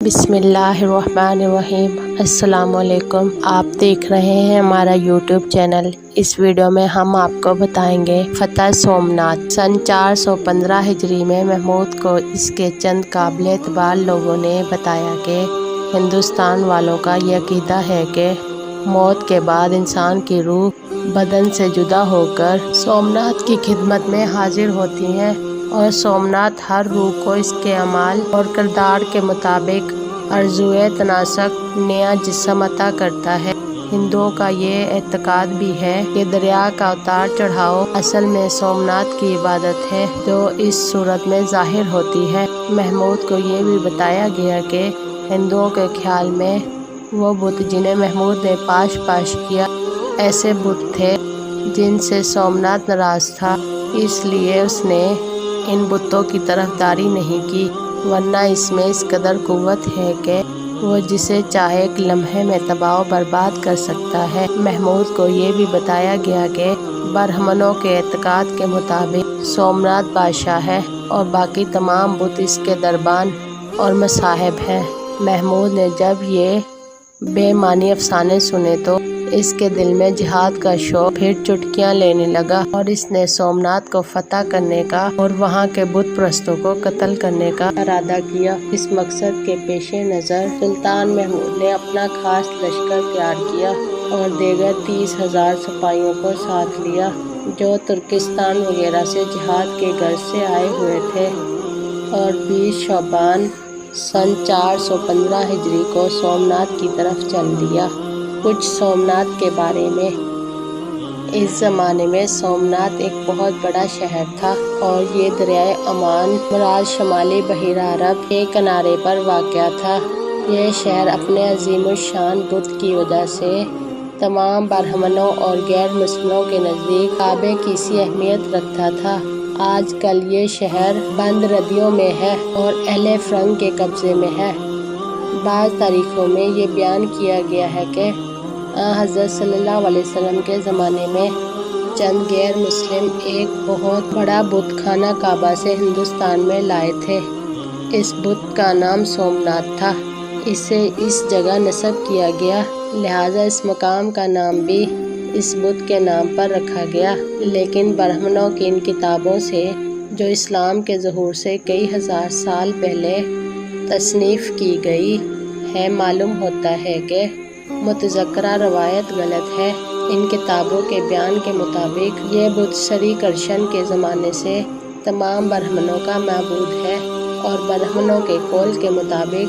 बिस्मिल्लाहिर्रहमानिर्रहीम। अस्सलाम वालेकुम। आप देख रहे हैं हमारा यूट्यूब चैनल। इस वीडियो में हम आपको बताएंगे फ़तह सोमनाथ। सन 415 हिजरी में महमूद को इसके चंद काबिल एतबार लोगों ने बताया कि हिंदुस्तान वालों का ये अक़ीदा है कि मौत के बाद इंसान की रूह बदन से जुदा होकर सोमनाथ की खिदमत में हाजिर होती है और सोमनाथ हर रूह को इसके अमाल और किरदार के मुताबिक अर्जुए तनासक नया जिस्म अता करता है। हिंदुओं का ये एतकाद भी है कि दरिया का उतार चढ़ाव असल में सोमनाथ की इबादत है जो इस सूरत में ज़ाहिर होती है। महमूद को ये भी बताया गया कि हिंदुओं के ख्याल में वो बुत जिन्हें महमूद ने पाश किया ऐसे बुत थे जिनसे सोमनाथ नाराज़ था, इसलिए उसने इन बुतों की तरफदारी नहीं की, वरना इसमें इस कदर कुव्वत है कि वो जिसे चाहे एक लम्हे में तबाह बर्बाद कर सकता है। महमूद को ये भी बताया गया कि ब्राह्मणों के एतकाद के मुताबिक सोमनाथ बादशाह है और बाकी तमाम बुत इसके दरबान और मसाहिब हैं। महमूद ने जब ये बेमानी अफसाने सुने तो इसके दिल में जिहाद का शौक फिर चुटकियां लेने लगा और इसने सोमनाथ को फतह करने का और वहां के बुत परस्तों को कत्ल करने का इरादा किया। इस मकसद के पेश नज़र सुल्तान महमूद ने अपना खास लश्कर तैयार किया और देगर 30,000 सिपाहियों को साथ लिया जो तुर्किस्तान वगैरह से जिहाद के गर्ज से आए हुए थे और 20 शौबान सन 415 हिजरी को सोमनाथ की तरफ चल दिया। कुछ सोमनाथ के बारे में। इस ज़माने में सोमनाथ एक बहुत बड़ा शहर था और ये दरियाए अमान मराज शमाली बहिरा अरब के किनारे पर वाक़या था। यह शहर अपने अजीमुशान बुत की वजह से तमाम ब्राह्मणों और गैर मुस्लिमों के नज़दीक काबे की सी अहमियत रखता था। आजकल ये शहर बंद रदियों में है और अहले फ़रंग के कब्ज़े में है। बाज़ तारीखों में ये बयान किया गया है कि हज़रत सल्लल्लाहु अलैहि वसल्लम के ज़माने में चंद गैर मुस्लिम एक बहुत बड़ा बुत खाना काबा से हिंदुस्तान में लाए थे। इस बुत का नाम सोमनाथ था। इसे इस जगह नस्ब किया गया, लिहाजा इस मकाम का नाम भी इस बुत के नाम पर रखा गया। लेकिन ब्राह्मणों की इन किताबों से जो इस्लाम के ज़हूर से कई हज़ार साल पहले तसनीफ़ की गई है, मालूम होता है कि मुतज़क्करा रवायत गलत है। इन किताबों के बयान के मुताबिक ये बुत शरी कृष्ण के ज़माने से तमाम ब्राह्मणों का माबूद है और ब्राह्मणों के कौल के मुताबिक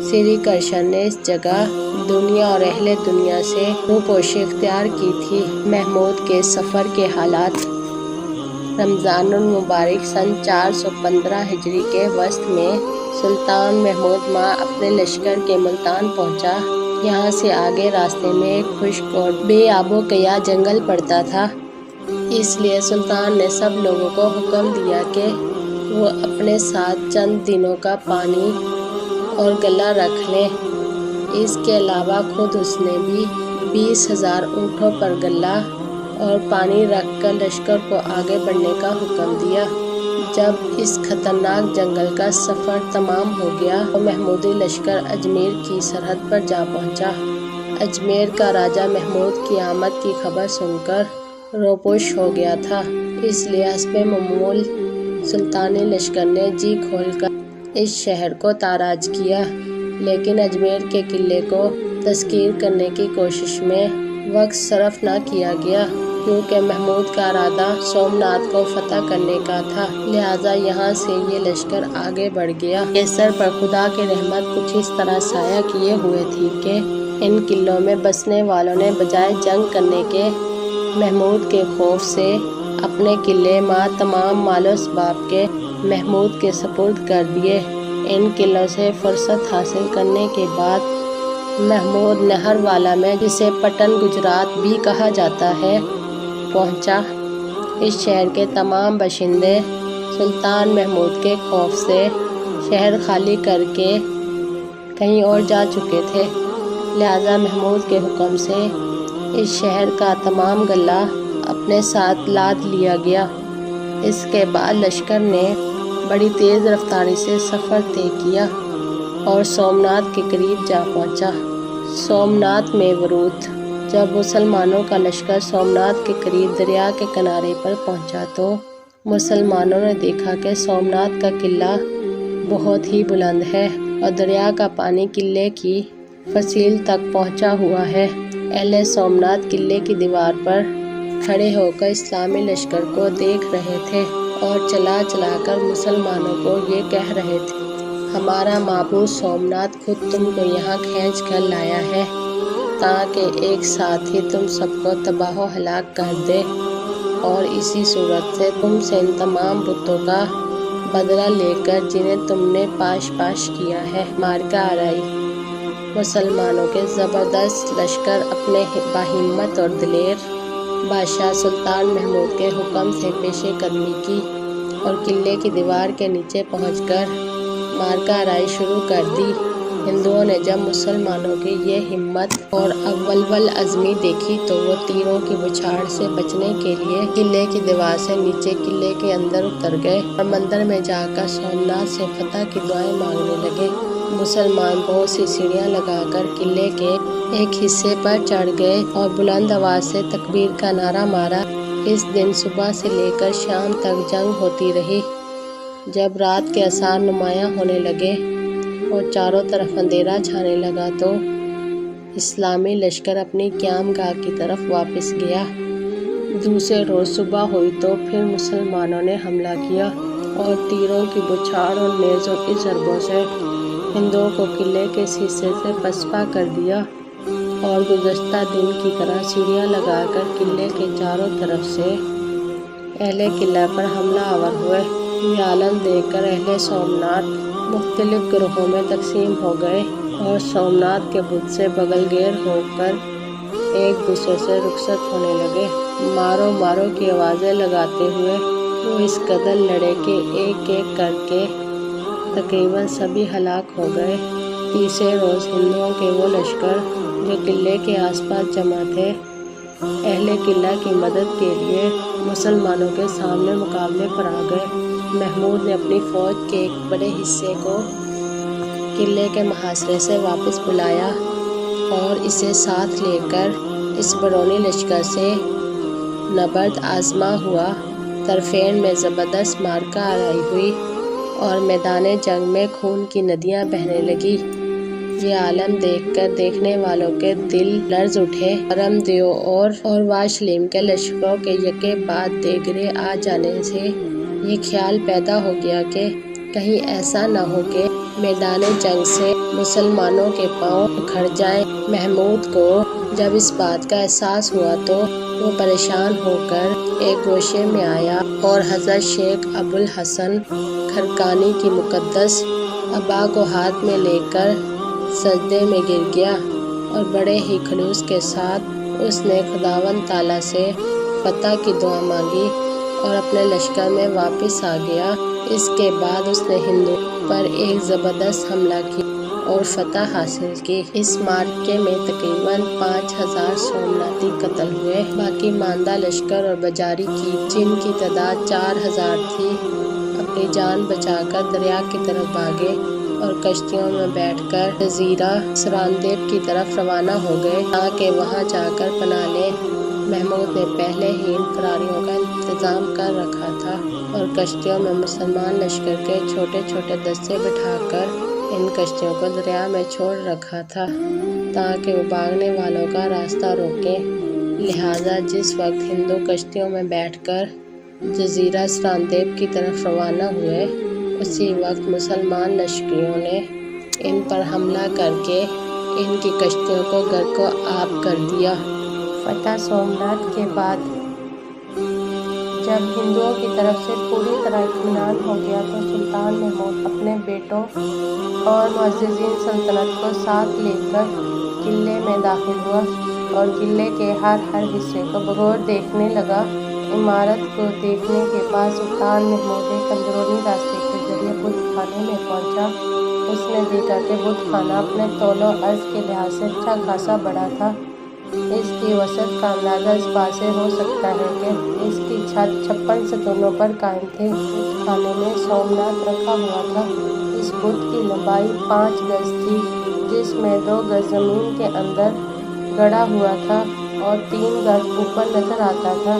श्री कृष्ण ने इस जगह दुनिया और अहले दुनिया से रूपोशी इख्तियार की थी। महमूद के सफ़र के हालात। रमज़ानुल मुबारक सन 415 हिजरी के वस्त में सुल्तान महमूद माँ अपने लश्कर के मुल्तान पहुँचा। यहाँ से आगे रास्ते में एक खुश्क और बेआबो कया जंगल पड़ता था, इसलिए सुल्तान ने सब लोगों को हुक्म दिया कि वो अपने साथ चंद दिनों का पानी और गला रख लें। इसके अलावा खुद उसने भी 20,000 ऊँटों पर गला और पानी रखकर लश्कर को आगे बढ़ने का हुक्म दिया। जब इस खतरनाक जंगल का सफ़र तमाम हो गया तो महमूदी लश्कर अजमेर की सरहद पर जा पहुंचा। अजमेर का राजा महमूद की आमद की खबर सुनकर रोपुश हो गया था, इसलिए हस्बे मामूल सुल्तानी लश्कर ने जी खोलकर इस शहर को ताराज किया। लेकिन अजमेर के किले को तस्कीर करने की कोशिश में वक्त सरफ न किया गया, क्योंकि महमूद का इरादा सोमनाथ को फतह करने का था। लिहाजा यहाँ से ये लश्कर आगे बढ़ गया। ये सर पर खुदा की रहमत कुछ इस तरह साया किए हुए थी कि इन किलों में बसने वालों ने बजाय जंग करने के महमूद के खौफ से अपने किले माँ तमाम मालो असबाब के महमूद के सपुर्द कर दिए। इन किलों से फुर्सत हासिल करने के बाद महमूद नहरवाला में, जिसे पटन गुजरात भी कहा जाता है, पहुंचा। इस शहर के तमाम बाशिंदे सुल्तान महमूद के खौफ से शहर खाली करके कहीं और जा चुके थे। लिहाजा महमूद के हुक्म से इस शहर का तमाम गला अपने साथ लाद लिया गया। इसके बाद लश्कर ने बड़ी तेज़ रफ्तारी से सफ़र तय किया اور سومناتھ کے قریب جا پہنچا۔ سومناتھ میں ورود۔ جب مسلمانوں کا لشکر سومناتھ کے قریب دریا کے کنارے پر پہنچا تو مسلمانوں نے دیکھا کہ سومناتھ کا قلعہ بہت ہی بلند ہے اور دریا کا پانی قلعے کی فصیل تک پہنچا ہوا ہے۔ اہل سومناتھ قلعے کی دیوار پر کھڑے ہو کر اسلامی لشکر کو دیکھ رہے تھے اور چلا چلا کر مسلمانوں کو یہ کہہ رہے تھے، ہمارا معبود سومناتھ خود تم کو یہاں کھینچ کر لایا ہے تاکہ ایک ساتھ ہی تم سب کو تباہ و ہلاک کر دے اور اسی صورت سے تم سے ان تمام بتوں کا بدلہ لے کر جنہیں تم نے پاش پاش کیا ہے۔ مارکہ آرائی۔ مسلمانوں کے زبردست لشکر اپنے باہمت اور دلیر بادشاہ سلطان محمود کے حکم سے پیش قدمی کی اور قلعے کی دیوار کے نیچے پہنچ کر مارکہ آرائی شروع کر دی۔ ہندوؤں نے جب مسلمانوں کی یہ ہمت اور اول عزمی دیکھی تو وہ تیروں کی بچھاڑ سے بچنے کے لیے قلعے کی دیوار سے نیچے قلعے کے اندر اتر گئے اور مندر میں جا کر سومناتھ سے فتح کی دعائیں مانگنے لگے۔ مسلمان بہت سی سیڑھیاں لگا کر قلعے کے ایک حصے پر چڑھ گئے اور بلند آواز سے تکبیر کا نعرہ مارا۔ اس دن صبح سے لے کر شام تک جنگ ہوتی رہی۔ جب رات کے آثار نمایاں ہونے لگے اور چاروں طرف اندھیرا چھانے لگا تو اسلامی لشکر اپنی قیام گاہ کی طرف واپس گیا۔ دوسرے روز صبح ہوئی تو پھر مسلمانوں نے حملہ کیا اور تیروں کی بچھاڑ اور نیزوں کی ضربوں سے ہندوؤں کو قلعے کے اس حصے سے پسپا کر دیا اور گزشتہ دن کی طرح سیڑھیاں لگا کر قلعے کے چاروں طرف سے اہل قلعہ پر حملہ آور ہوئے۔ یہ عالم دیکھ کر اہل سومناتھ مختلف گروہوں میں تقسیم ہو گئے اور سومناتھ کے بت سے بغل گیر ہو کر ایک دوسرے سے رخصت ہونے لگے۔ مارو مارو کی آوازیں لگاتے ہوئے وہ اس قدر لڑے کہ ایک ایک کر کے تقریباً سبھی ہلاک ہو گئے۔ تیسرے روز ہندوؤں کے وہ لشکر جو قلعے کے آس پاس جمع تھے اہل قلعہ کی مدد کے لیے مسلمانوں کے سامنے مقابلے پر آ گئے۔ محمود نے اپنی فوج کے ایک بڑے حصے کو قلعے کے محاصرے سے واپس بلایا اور اسے ساتھ لے کر اس بیرونی لشکر سے نبرد آزما ہوا۔ طرفین میں زبردست مارکہ آرائی ہوئی اور میدان جنگ میں خون کی ندیاں بہنے لگی۔ یہ عالم دیکھ کر دیکھنے والوں کے دل لرز اٹھے۔ ارم دیو اور واشلیم کے لشکروں کے یکے بعد دیگرے آ جانے سے یہ خیال پیدا ہو گیا کہ کہیں ایسا نہ ہو کہ میدان جنگ سے مسلمانوں کے پاؤں اکھڑ جائیں۔ محمود کو جب اس بات کا احساس ہوا تو وہ پریشان ہو کر ایک گوشے میں آیا اور حضرت شیخ ابو الحسن کھرکانی کی مقدس عبا کو ہاتھ میں لے کر سجدے میں گر گیا اور بڑے ہی خلوص کے ساتھ اس نے خداوند تعالیٰ سے فتح کی دعا مانگی اور اپنے لشکر میں واپس آ گیا۔ اس کے بعد اس نے ہندو پر ایک زبردست حملہ کیا اور فتح حاصل کی۔ اس معرکے میں تقریباً 5000 سومناتی قتل ہوئے۔ باقی ماندہ لشکر اور بجاری کی جن کی تعداد 4000 تھی اپنی جان بچا کر دریا کی طرف بھاگے اور کشتیوں میں بیٹھ کر جزیرہ سراندیپ کی طرف روانہ ہو گئے تاکہ وہاں جا کر پناہ لیں۔ محمود نے پہلے ہی ان فراریوں کا انتظام کر رکھا تھا اور کشتیوں میں مسلمان لشکر کے چھوٹے چھوٹے دستے بٹھا کر ان کشتیوں کو دریا میں چھوڑ رکھا تھا تاکہ وہ بھاگنے والوں کا راستہ روکیں۔ لہٰذا جس وقت ہندو کشتیوں میں بیٹھ کر جزیرہ سراندیپ کی طرف روانہ ہوئے اسی وقت مسلمان لشکریوں نے ان پر حملہ کر کے ان کی کشتیوں کو غرق و آب کر دیا۔ فتح سومناتھ کے بعد جب ہندوؤں کی طرف سے پوری طرح اطمینان ہو گیا تو سلطان محمود اپنے بیٹوں اور معززین سلطنت کو ساتھ لے کر قلعے میں داخل ہوا اور قلعے کے ہر حصے کو بغور دیکھنے لگا۔ عمارت کو دیکھنے کے بعد سلطان محمود ایک اندرونی راستے کے ذریعے بت خانے میں پہنچا۔ اس نے دیکھا کہ بت خانہ اپنے طول و عرض کے لحاظ سے اچھا خاصا بڑا تھا۔ اس کی وسعت کا اندازہ اس بات سے ہو سکتا ہے کہ اس کی چھت 56 ستونوں پر قائم تھی۔ بت خانے میں سومناتھ رکھا ہوا تھا۔ اس इस बुत की लंबाई 5 गज थी, जिसमें 2 गज जमीन के अंदर गड़ा हुआ था और 3 गज ऊपर नजर आता था।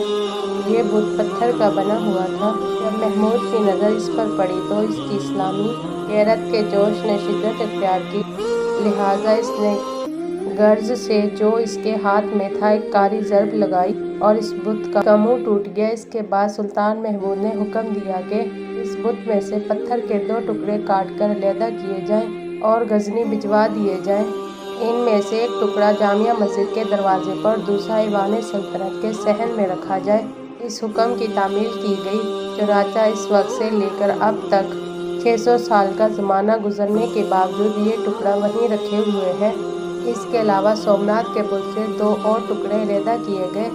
ये बुत पत्थर का बना हुआ था। जब महमूद की नज़र इस पर पड़ी तो इसकी इस्लामी गैरत के जोश ने शिद्दत इख्तियार की, लिहाजा इसने गर्ज से जो इसके हाथ में था एक कारी ज़रब लगाई और इस बुत का मुंह टूट गया। इसके बाद सुल्तान महमूद ने हुक्म दिया कि इस बुत में से पत्थर के 2 टुकड़े काट कर अलहदा किए जाएं और गजनी भिजवा दिए जाएं। इनमें से एक टुकड़ा जामिया मस्जिद के दरवाजे पर, दूसरा ईवान सल्तनत के सहन में रखा जाए। इस हुक्म की तामील की गई। चुनांचे इस वक्त से लेकर अब तक 600 साल का ज़माना गुजरने के बावजूद ये टुकड़ा वहीं रखे हुए हैं। इसके अलावा सोमनाथ के बुत से 2 और टुकड़े अलहदा किए गए,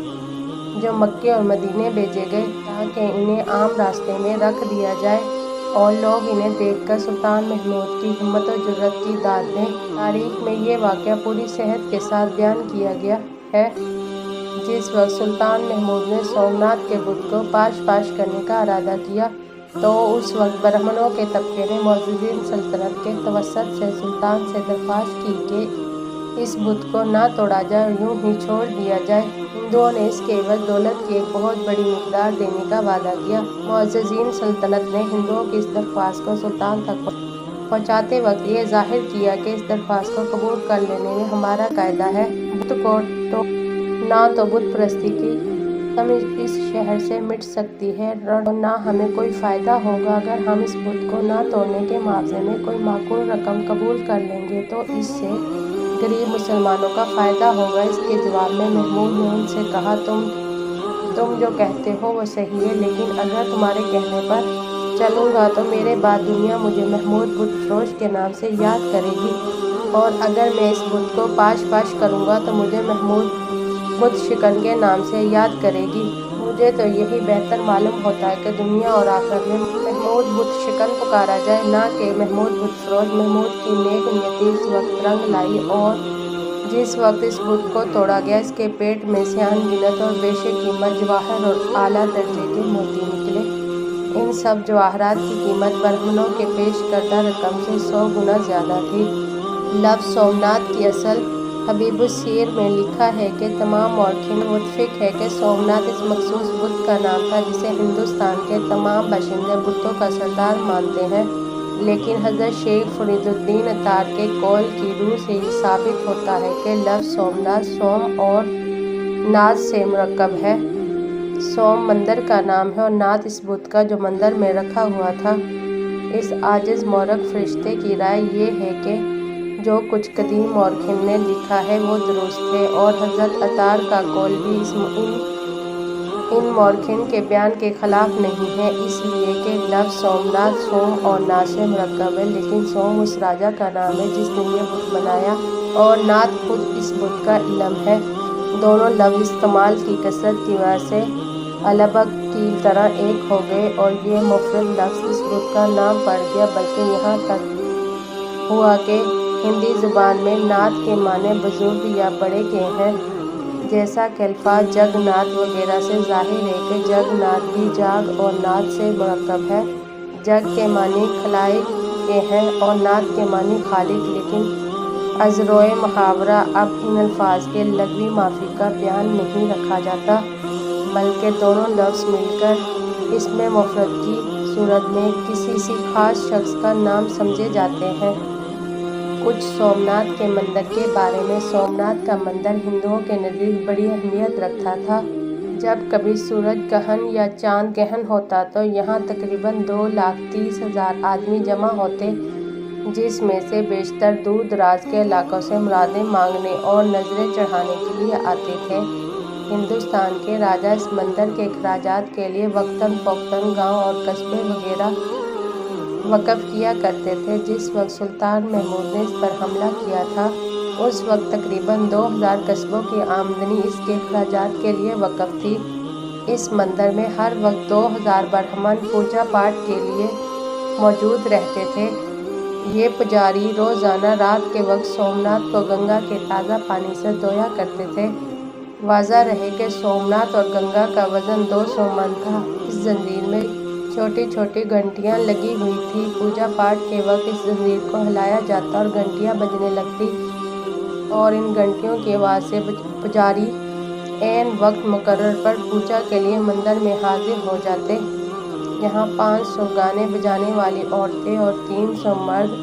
जो मक्के और मदीने भेजे गए ताकि इन्हें आम रास्ते में रख दिया जाए और लोग इन्हें देखकर सुल्तान महमूद की हिम्मत और जुर्रत की दाद दें। तारीख में ये वाक़या पूरी सेहत के साथ बयान किया गया है। जिस वक्त सुल्तान महमूद ने सोमनाथ के बुत को पाश करने का इरादा किया तो उस वक्त ब्राह्मणों के तबके ने मुअज़्ज़िज़ीन सल्तनत के तवस्सुत से सुल्तान से दरख्वास्त की कि इस बुत को ना तोड़ा जाए और यूं ही छोड़ दिया जाए। हिंदुओं ने इसके एवज दौलत की एक बहुत बड़ी मिक़दार देने का वादा किया। मुअज़्ज़िज़ीन सल्तनत ने हिंदुओं की इस दरख्वास्त को सुल्तान तक पहुँचाते वक्त ये ज़ाहिर किया कि इस दरख्वास्त को कबूल कर लेने में हमारा कायदा है। बुत को ना तो बुत परस्ती की हम इस शहर से मिट सकती है और ना हमें कोई फ़ायदा होगा। अगर हम इस बुत को ना तोड़ने के मुआवजे में कोई माकूल रकम कबूल कर लेंगे तो इससे गरीब मुसलमानों का फ़ायदा होगा। इसके जवाब में महमूद ने उनसे कहा, तुम जो कहते हो वो सही है, लेकिन अगर तुम्हारे कहने पर चलूँगा तो मेरे बाद दुनिया मुझे महमूद बुत फरोश के नाम से याद करेगी, और अगर मैं इस बुत को पाश करूँगा तो मुझे महमूद बुत शिकन के नाम से याद करेगी। मुझे तो यही बेहतर मालूम होता है कि दुनिया और आखिरत में महमूद बुत शिकन पुकारा जाए, ना कि महमूद बुत फरोश। महमूद की नेक नियति इस वक्त रंग लाई और जिस वक्त इस बुत को तोड़ा गया इसके पेट में से अनगिनत और बेशकीमत जवाहर और आला दर्जे के मोती निकले। इन सब जवाहरात की कीमत ब्राह्मणों के पेश करदा रकम से 100 गुना ज़्यादा थी। लफ्ज़ सोमनाथ की असल हबीबुस्सीर में लिखा है कि तमाम मौरखीन मुत्तफ़िक़ है कि सोमनाथ इस मखसूस बुत का नाम था जिसे हिंदुस्तान के तमाम बाशिंदे बुतों का सरदार मानते हैं, लेकिन हज़रत शेख फरीदुद्दीन अतार के कौल की रूह से ये साबित होता है कि लफ्ज़ सोमनाथ सोम और नाथ से मुरक्कब है। सोम मंदिर का नाम है और नाथ इस बुत का जो मंदिर में रखा हुआ था। इस आजिज़ मोरख फरिश्ते की राय ये है कि जो कुछ कदीम मौरखिन ने लिखा है वो दुरुस्त है और हज़रत अतार का कौल भी इन मौरखिन के बयान के ख़िलाफ़ नहीं है, इसलिए कि लफ्ज़ सोमनाथ सोम और नाथ से मुरक्कब है, लेकिन सोम उस राजा का नाम है जिसने ये बुत बनाया और नाथ खुद इस बुत का इल्म है। दोनों लफ्ज़ इस्तेमाल की कसरत की वजह से अलबक की तरह एक हो गए और ये मुफ़रद लफ्ज़ इस बुत का नाम पड़ गया, बल्कि यहाँ तक हुआ कि हिंदी ज़ुबान में नाथ के माने बुज़ुर्ग या बड़े के हैं, जैसा कि अल्फाज जगन्नाथ वगैरह से ज़ाहिर है कि जगन्नाथ भी जाग और नाथ से मुरक्कब है। जग के मानी खलाइक के हैं और नाथ के मानी खालिक, लेकिन अज़रोए मुहावरा अब इन अल्फाज के लग़वी माफ़ी का बयान नहीं रखा जाता, बल्कि दोनों लफ्ज़ मिलकर इसमें मुफ़रद की सूरत में किसी ख़ास शख्स का नाम समझे जाते हैं। कुछ सोमनाथ के मंदिर के बारे में। सोमनाथ का मंदिर हिंदुओं के नज़दीक बड़ी अहमियत रखता था। जब कभी सूरज ग्रहण या चांद ग्रहण होता तो यहाँ तकरीबन 2,30,000 आदमी जमा होते, जिसमें से बेशतर दूर दराज के इलाकों से मुरादें मांगने और नजरें चढ़ाने के लिए आते थे। हिंदुस्तान के राजा इस मंदिर के अखराजात के लिए वक्तन फ़ौक्तन गाँव और कस्बे वगैरह वक़्फ़ किया करते थे। जिस वक्त सुल्तान महमूद ने इस पर हमला किया था उस वक्त तकरीबन 2,000 कस्बों की आमदनी इसके अखराजात के लिए वक़्फ़ थी। इस मंदिर में हर वक्त 2,000 ब्राह्मण पूजा पाठ के लिए मौजूद रहते थे। ये पुजारी रोज़ाना रात के वक्त सोमनाथ को गंगा के ताज़ा पानी से धोया करते थे। वाज़ा रहे कि सोमनाथ और गंगा का वज़न 200 मन था। इस जंजीर में छोटी छोटी घंटियां लगी हुई थी। पूजा पाठ के वक्त इस जंजीर को हिलाया जाता और घंटियां बजने लगती और इन घंटियों की आवाज़ से पुजारी ऐन वक्त मुकर्रर पर पूजा के लिए मंदिर में हाजिर हो जाते। यहाँ 500 गाने बजाने वाली औरतें और 300 मर्द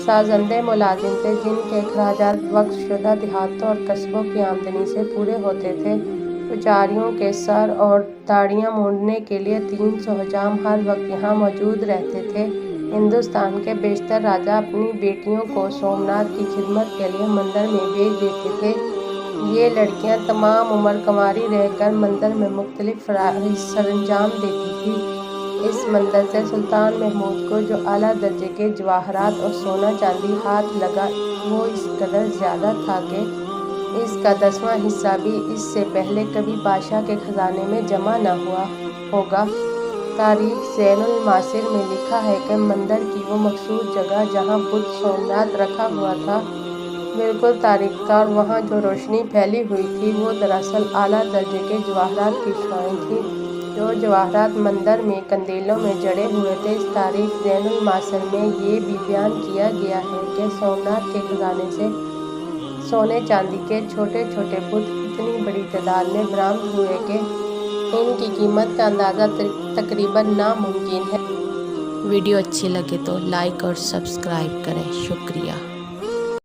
साजंदे मुलाजिम थे, जिनके अखराजात वक्फ-शुदा देहातों और कस्बों की आमदनी से पूरे होते थे। पुजारियों के सर और दाढ़ियाँ मूंदने के लिए 300 हजाम हर वक्त यहाँ मौजूद रहते थे। हिंदुस्तान के बेशतर राजा अपनी बेटियों को सोमनाथ की खिदमत के लिए मंदिर में भेज देते थे। ये लड़कियाँ तमाम उम्र कंवारी रहकर मंदिर में मुख्तलिफ फराइज़ सरंजाम देती थी। इस मंदिर से सुल्तान महमूद को जो आला दर्जे के जवाहरात और सोना चांदी हाथ लगा, वो इस कदर ज़्यादा था कि इसका 10वां हिस्सा भी इससे पहले कभी बादशाह के खजाने में जमा न हुआ होगा। तारीख ज़ैनुल मासिर में लिखा है कि मंदिर की वो मखसूस जगह जहाँ बुत सोमनाथ रखा हुआ था बिल्कुल तारीख था, और वहाँ जो रोशनी फैली हुई थी वो दरअसल आला दर्जे के जवाहरात की शुआएं थी। जो जवाहरात मंदिर में कंदीलों में जड़े हुए थे। इस तारीख ज़ैनुल मासिर में ये भी बयान किया गया है कि सोमनाथ के खजाने से सोने चांदी के छोटे छोटे बुत इतनी बड़ी तादाद में बरामद हुए कि इनकी कीमत का अंदाज़ा तकरीबन नामुमकिन है। वीडियो अच्छी लगे तो लाइक और सब्सक्राइब करें। शुक्रिया।